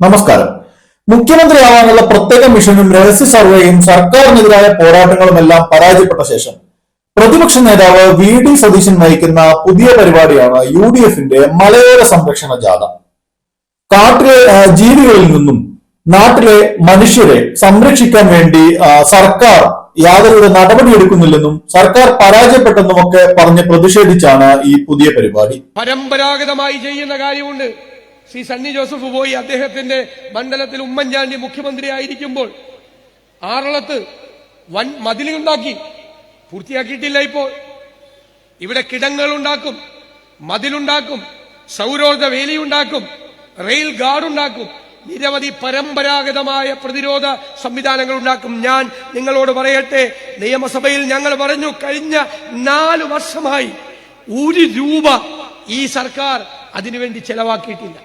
നമസ്കാരം. മുഖ്യമന്ത്രിയാവാനുള്ള പ്രത്യേക മിഷനും രഹസ്യ സർവേയും സർക്കാരിനെതിരായ പോരാട്ടങ്ങളുമെല്ലാം പരാജയപ്പെട്ട ശേഷം പ്രതിപക്ഷ നേതാവ് വി.ഡി. സതീശൻ നയിക്കുന്ന പുതിയ പരിപാടിയാണ് UDFന്റെ മലയോര സംരക്ഷണ ജാഥ. കാട്ടിലെ ജീവികളിൽ നിന്നും നാട്ടിലെ മനുഷ്യരെ സംരക്ഷിക്കാൻ വേണ്ടി സർക്കാർ യാതൊരു നടപടിയെടുക്കുന്നില്ലെന്നും സർക്കാർ പരാജയപ്പെട്ടെന്നുമൊക്കെ പറഞ്ഞ് പ്രതിഷേധിച്ചാണ് ഈ പുതിയ പരിപാടി. പരമ്പരാഗതമായി ചെയ്യുന്ന കാര്യമുണ്ട്. ശ്രീ സണ്ണി ജോസഫ് പോയി അദ്ദേഹത്തിന്റെ മണ്ഡലത്തിൽ ഉമ്മൻചാണ്ടി മുഖ്യമന്ത്രി ആയിരിക്കുമ്പോൾ ആറളത്ത് വൻ മതിലുണ്ടാക്കി, പൂർത്തിയാക്കിയിട്ടില്ല. ഇപ്പോൾ ഇവിടെ കിടങ്ങൾ ഉണ്ടാക്കും, മതിലുണ്ടാക്കും, സൗരോർജ്ജ വേലിയുണ്ടാക്കും, റെയിൽ ഗാർഡ് ഉണ്ടാക്കും, നിരവധി പരമ്പരാഗതമായ പ്രതിരോധ സംവിധാനങ്ങൾ ഉണ്ടാക്കും. ഞാൻ നിങ്ങളോട് പറയട്ടെ, നിയമസഭയിൽ ഞങ്ങൾ പറഞ്ഞു, കഴിഞ്ഞ 4 വർഷമായി 1 രൂപ ഈ സർക്കാർ അതിനുവേണ്ടി ചെലവാക്കിയിട്ടില്ല.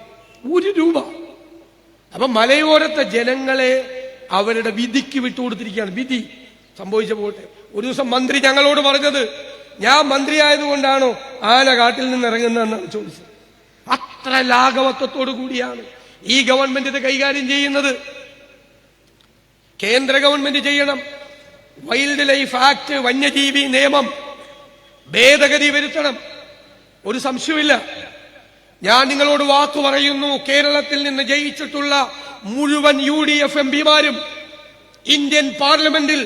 1 രൂപ. അപ്പൊ മലയോരത്തെ ജനങ്ങളെ അവരുടെ വിധിക്ക് വിട്ടുകൊടുത്തിരിക്കുകയാണ്. വിധി സംഭവിച്ച പോട്ടെ. ഒരു ദിവസം മന്ത്രി ഞങ്ങളോട് പറഞ്ഞത്, ഞാൻ മന്ത്രിയായതുകൊണ്ടാണോ ആന കാട്ടിൽ നിന്ന് ഇറങ്ങുന്നതെന്നാണ് ചോദിച്ചത്. അത്ര ലാഘവത്വത്തോടു കൂടിയാണ് ഈ ഗവൺമെന്റ് ഇത് കൈകാര്യം ചെയ്യുന്നത്. കേന്ദ്ര ഗവൺമെന്റ് ചെയ്യണം. വൈൽഡ് ലൈഫ് ആക്ട്, വന്യജീവി നിയമം ഭേദഗതി വരുത്തണം. ഒരു സംശയമില്ല. ഞാൻ നിങ്ങളോട് വാക്കു പറയുന്നു, കേരളത്തിൽ നിന്ന് ജയിച്ചിട്ടുള്ള മുഴുവൻ UDF MPമാരും ഇന്ത്യൻ പാർലമെന്റിൽ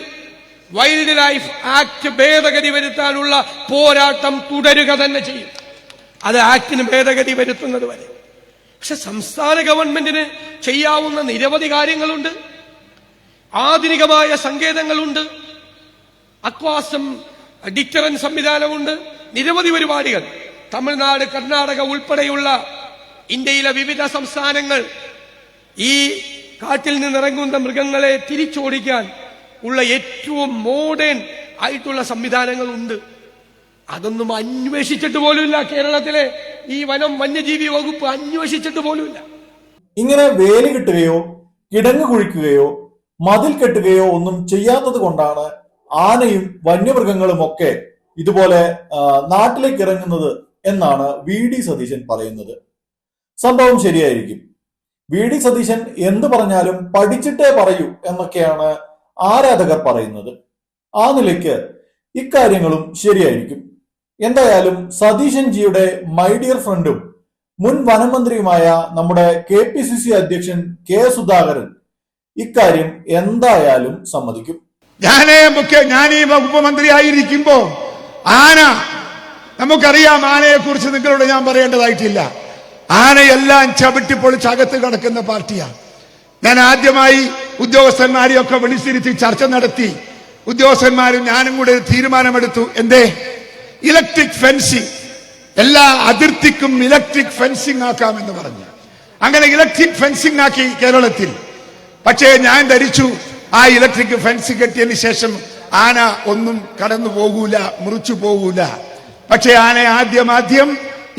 വൈൽഡ് ലൈഫ് ആക്ട് ഭേദഗതി വരുത്താനുള്ള പോരാട്ടം തുടരുക തന്നെ ചെയ്യും. അത് ആക്ടിന് ഭേദഗതി വരുത്തുന്നത് വരെ. പക്ഷെ സംസ്ഥാന ഗവൺമെന്റിന് ചെയ്യാവുന്ന നിരവധി കാര്യങ്ങളുണ്ട്. ആധുനികമായ സങ്കേതങ്ങളുണ്ട്, അക്വാസം ഡിറ്ററൻ സംവിധാനമുണ്ട്, നിരവധി പരിപാടികൾ. തമിഴ്നാട്, കർണാടക ഉൾപ്പെടെയുള്ള ഇന്ത്യയിലെ വിവിധ സംസ്ഥാനങ്ങൾ ഈ കാട്ടിൽ നിന്നിറങ്ങുന്ന മൃഗങ്ങളെ തിരിച്ചോടിക്കാൻ ഉള്ള ഏറ്റവും മോഡേൺ ആയിട്ടുള്ള സംവിധാനങ്ങളുണ്ട്. അതൊന്നും അന്വേഷിച്ചിട്ട് പോലുമില്ല കേരളത്തിലെ ഈ വന്യജീവി വകുപ്പ്, അന്വേഷിച്ചിട്ട് പോലുമില്ല. ഇങ്ങനെ വേലി കെട്ടുകയോ കിടങ്ങ് കുഴിക്കുകയോ മതിൽ കെട്ടുകയോ ഒന്നും ചെയ്യാത്തത് കൊണ്ടാണ് ആനയും വന്യമൃഗങ്ങളും ഒക്കെ ഇതുപോലെ നാട്ടിലേക്ക് ഇറങ്ങുന്നത് എന്നാണ് വി.ഡി. സതീശൻ പറയുന്നത്. സംഭവം ശരിയായിരിക്കും. വി.ഡി. സതീശൻ എന്ത് പറഞ്ഞാലും പഠിച്ചിട്ടേ പറയൂ എന്നൊക്കെയാണ് ആരാധകർ പറയുന്നത്. ആ നിലയ്ക്ക് ഇക്കാര്യങ്ങളും ശരിയായിരിക്കും. എന്തായാലും സതീശൻ ജിയുടെ മൈ ഡിയർ ഫ്രണ്ടും മുൻ വനമന്ത്രിയുമായ നമ്മുടെ KPCC അധ്യക്ഷൻ K. സുധാകരൻ ഇക്കാര്യം എന്തായാലും സമ്മതിക്കും. ഞാൻ ഈ വകുപ്പ് മന്ത്രിയായിരിക്കുമ്പോ ആന, നമുക്കറിയാം, ആനയെ കുറിച്ച് നിങ്ങളോട് ഞാൻ പറയേണ്ടതായിട്ടില്ല. ആനയെല്ലാം ചവിട്ടിപ്പൊളിച്ച് അകത്ത് കിടക്കുന്ന പാർട്ടിയാണ്. ഞാൻ ആദ്യമായി ഉദ്യോഗസ്ഥന്മാരെയൊക്കെ വിളിച്ചിരുത്തി ചർച്ച നടത്തി. ഉദ്യോഗസ്ഥന്മാരും ഞാനും കൂടെ തീരുമാനമെടുത്തു. എന്തേ? ഇലക്ട്രിക് ഫെൻസിങ്, എല്ലാ അതിർത്തിക്കും ഇലക്ട്രിക് ഫെൻസിങ് ആക്കാമെന്ന് പറഞ്ഞു. അങ്ങനെ ഇലക്ട്രിക് ഫെൻസിങ് ആക്കി കേരളത്തിൽ. പക്ഷേ ഞാൻ ധരിച്ചു, ആ ഇലക്ട്രിക് ഫെൻസ് കെട്ടിയതിന് ശേഷം ആന ഒന്നും കടന്നു പോകൂല, മുറിച്ചു പോകൂല. പക്ഷേ ആന ആദ്യം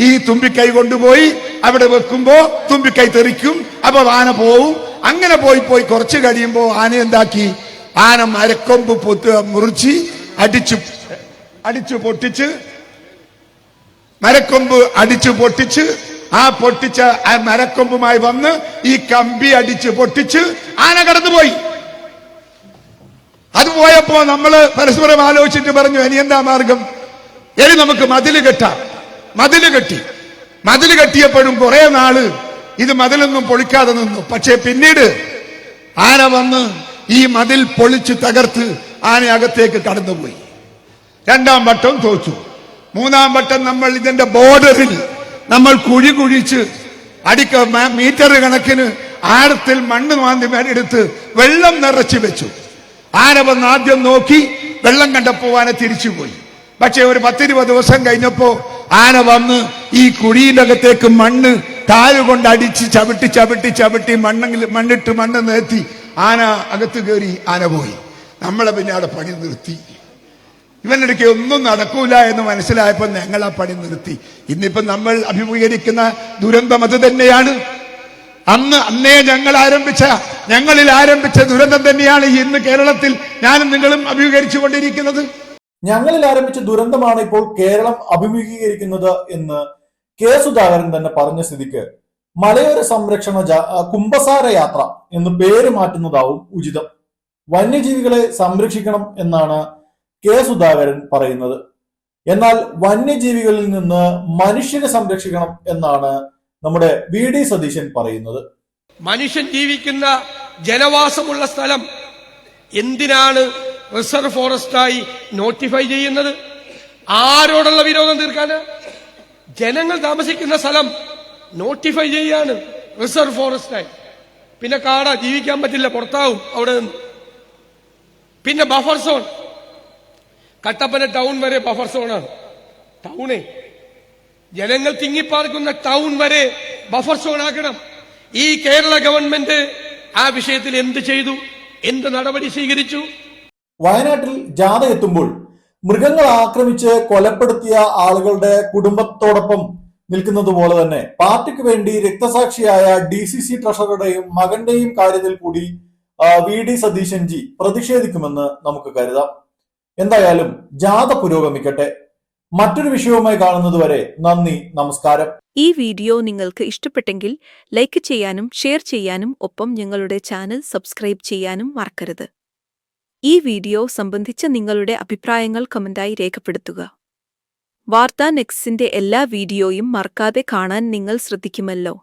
ഈ തുമ്പിക്കൈ കൊണ്ടുപോയി അവിടെ വെക്കുമ്പോ തുമ്പിക്കൈ തെറിക്കും, അപ്പൊ ആന പോവും. അങ്ങനെ പോയി കുറച്ച് കഴിയുമ്പോ ആന എന്താക്കി? ആന മരക്കൊമ്പ് മുറിച്ച് അടിച്ചു പൊട്ടിച്ച് മരക്കൊമ്പ് അടിച്ചു പൊട്ടിച്ച് ആ പൊട്ടിച്ച ആ മരക്കൊമ്പുമായി വന്ന് ഈ കമ്പി അടിച്ച് പൊട്ടിച്ച് ആന കടന്നുപോയി. അത് പോയപ്പോ നമ്മള് പരസ്പരം ആലോചിച്ചിട്ട് പറഞ്ഞു, ഇനി എന്താ മാർഗം? ഇനി നമുക്ക് മതില് കെട്ടാം. മതില് കെട്ടിയപ്പോഴും കുറെ നാള് ഇത് മതിലൊന്നും പൊളിക്കാതെ നിന്നു. പക്ഷെ പിന്നീട് ആന വന്ന് ഈ മതിൽ പൊളിച്ച് തകർത്ത് ആനയകത്തേക്ക് കടന്നുപോയി. 2ാം വട്ടം തോറ്റു. 3ാം വട്ടം നമ്മൾ ഇതിന്റെ ബോർഡറിൽ നമ്മൾ കുഴിച്ച് മീറ്റർ കണക്കിന് ആഴത്തിൽ മണ്ണ് മാന്തി എടുത്ത് വെള്ളം നിറച്ചു വെച്ചു. ആന വന്ന് ആദ്യം നോക്കി, വെള്ളം കണ്ടപ്പോ ആന തിരിച്ചുപോയി. പക്ഷെ ഒരു 10-20 ദിവസം കഴിഞ്ഞപ്പോ ആന വന്ന് ഈ കുഴിയുടെ അകത്തേക്ക് മണ്ണ് കാലുകൊണ്ട് അടിച്ച് ചവിട്ടി മണ്ണിട്ട് മണ്ണ് നേർത്തി ആന അകത്ത് കയറി. ആന പോയി. നമ്മളെ പിന്നെ അവിടെ പണി നിർത്തി. ഇവനിടയ്ക്ക് ഒന്നും നടക്കൂല എന്ന് മനസ്സിലായപ്പോ ഞങ്ങൾ ആ പണി നിർത്തി. ഇന്നിപ്പോ നമ്മൾ അഭിമുഖീകരിക്കുന്ന ദുരന്തം അത് തന്നെയാണ്. അന്നേ ഞങ്ങളിൽ ആരംഭിച്ച ദുരന്തം തന്നെയാണ് ഇന്ന് കേരളത്തിൽ ഞാനും നിങ്ങളും അഭിമുഖീകരിച്ചു കൊണ്ടിരിക്കുന്നത്. ഞങ്ങളിൽ ആരംഭിച്ച ദുരന്തമാണ് ഇപ്പോൾ കേരളം അഭിമുഖീകരിക്കുന്നത് എന്ന് K. സുധാകരൻ തന്നെ പറഞ്ഞ സ്ഥിതിക്ക് മലയോര സംരക്ഷണ കുംഭസാര യാത്ര എന്ന് പേര് മാറ്റുന്നതാവും ഉചിതം. വന്യജീവികളെ സംരക്ഷിക്കണം എന്നാണ് കെ സുധാകരൻ പറയുന്നത്. എന്നാൽ വന്യജീവികളിൽ നിന്ന് മനുഷ്യനെ സംരക്ഷിക്കണം എന്നാണ് നമ്മുടെ വി.ഡി. സതീശൻ പറയുന്നത്. മനുഷ്യൻ ജീവിക്കുന്ന ജനവാസമുള്ള സ്ഥലം എന്തിനാണ് റിസർവ് ഫോറസ്റ്റായി നോട്ടിഫൈ ചെയ്യുന്നത്? ആരോടുള്ള വിരോധം തീർക്കാന്? ജനങ്ങൾ താമസിക്കുന്ന സ്ഥലം നോട്ടിഫൈ ചെയ്യാണ് റിസർവ് ഫോറസ്റ്റായി. പിന്നെ കാട ജീവിക്കാൻ പറ്റില്ല, പുറത്താവും അവിടെ നിന്ന്. പിന്നെ ബഫർ സോൺ, കട്ടപ്പന ടൗൺ വരെ ബഫർ സോണാണ്. ടൗണേ ജനങ്ങൾ തിങ്ങിപ്പാർക്കുന്ന ടൗൺ വരെ ബഫർ സോൺ ആക്കണം. ഈ കേരള ഗവൺമെന്റ് ആ വിഷയത്തിൽ എന്ത് ചെയ്തു? എന്ത് നടപടി സ്വീകരിച്ചു? വയനാട്ടിൽ ജാഥ എത്തുമ്പോൾ മൃഗങ്ങൾ ആക്രമിച്ച് കൊലപ്പെടുത്തിയ ആളുകളുടെ കുടുംബത്തോടൊപ്പം നിൽക്കുന്നത് പോലെ തന്നെ പാർട്ടിക്ക് വേണ്ടി രക്തസാക്ഷിയായ DCC ട്രഷററുടെയും മകന്റെയും കാര്യത്തിൽ കൂടി വി.ഡി. സതീശൻ ജി പ്രതിഷേധിക്കുമെന്ന് നമുക്ക് കരുതാം. എന്തായാലും ജാഥ പുരോഗമിക്കട്ടെ. മറ്റൊരു വിഷയവുമായി കാണുന്നതുവരെ നന്ദി, നമസ്കാരം. ഈ വീഡിയോ നിങ്ങൾക്ക് ഇഷ്ടപ്പെട്ടെങ്കിൽ ലൈക്ക് ചെയ്യാനും ഷെയർ ചെയ്യാനും ഒപ്പം ഞങ്ങളുടെ ചാനൽ സബ്സ്ക്രൈബ് ചെയ്യാനും മറക്കരുത്. ഈ വീഡിയോ സംബന്ധിച്ച നിങ്ങളുടെ അഭിപ്രായങ്ങൾ കമന്റായി രേഖപ്പെടുത്തുക. വാർത്താ നെക്സ്റ്റിന്റെ എല്ലാ വീഡിയോയും മറക്കാതെ കാണാൻ നിങ്ങൾ ശ്രദ്ധിക്കുമല്ലോ.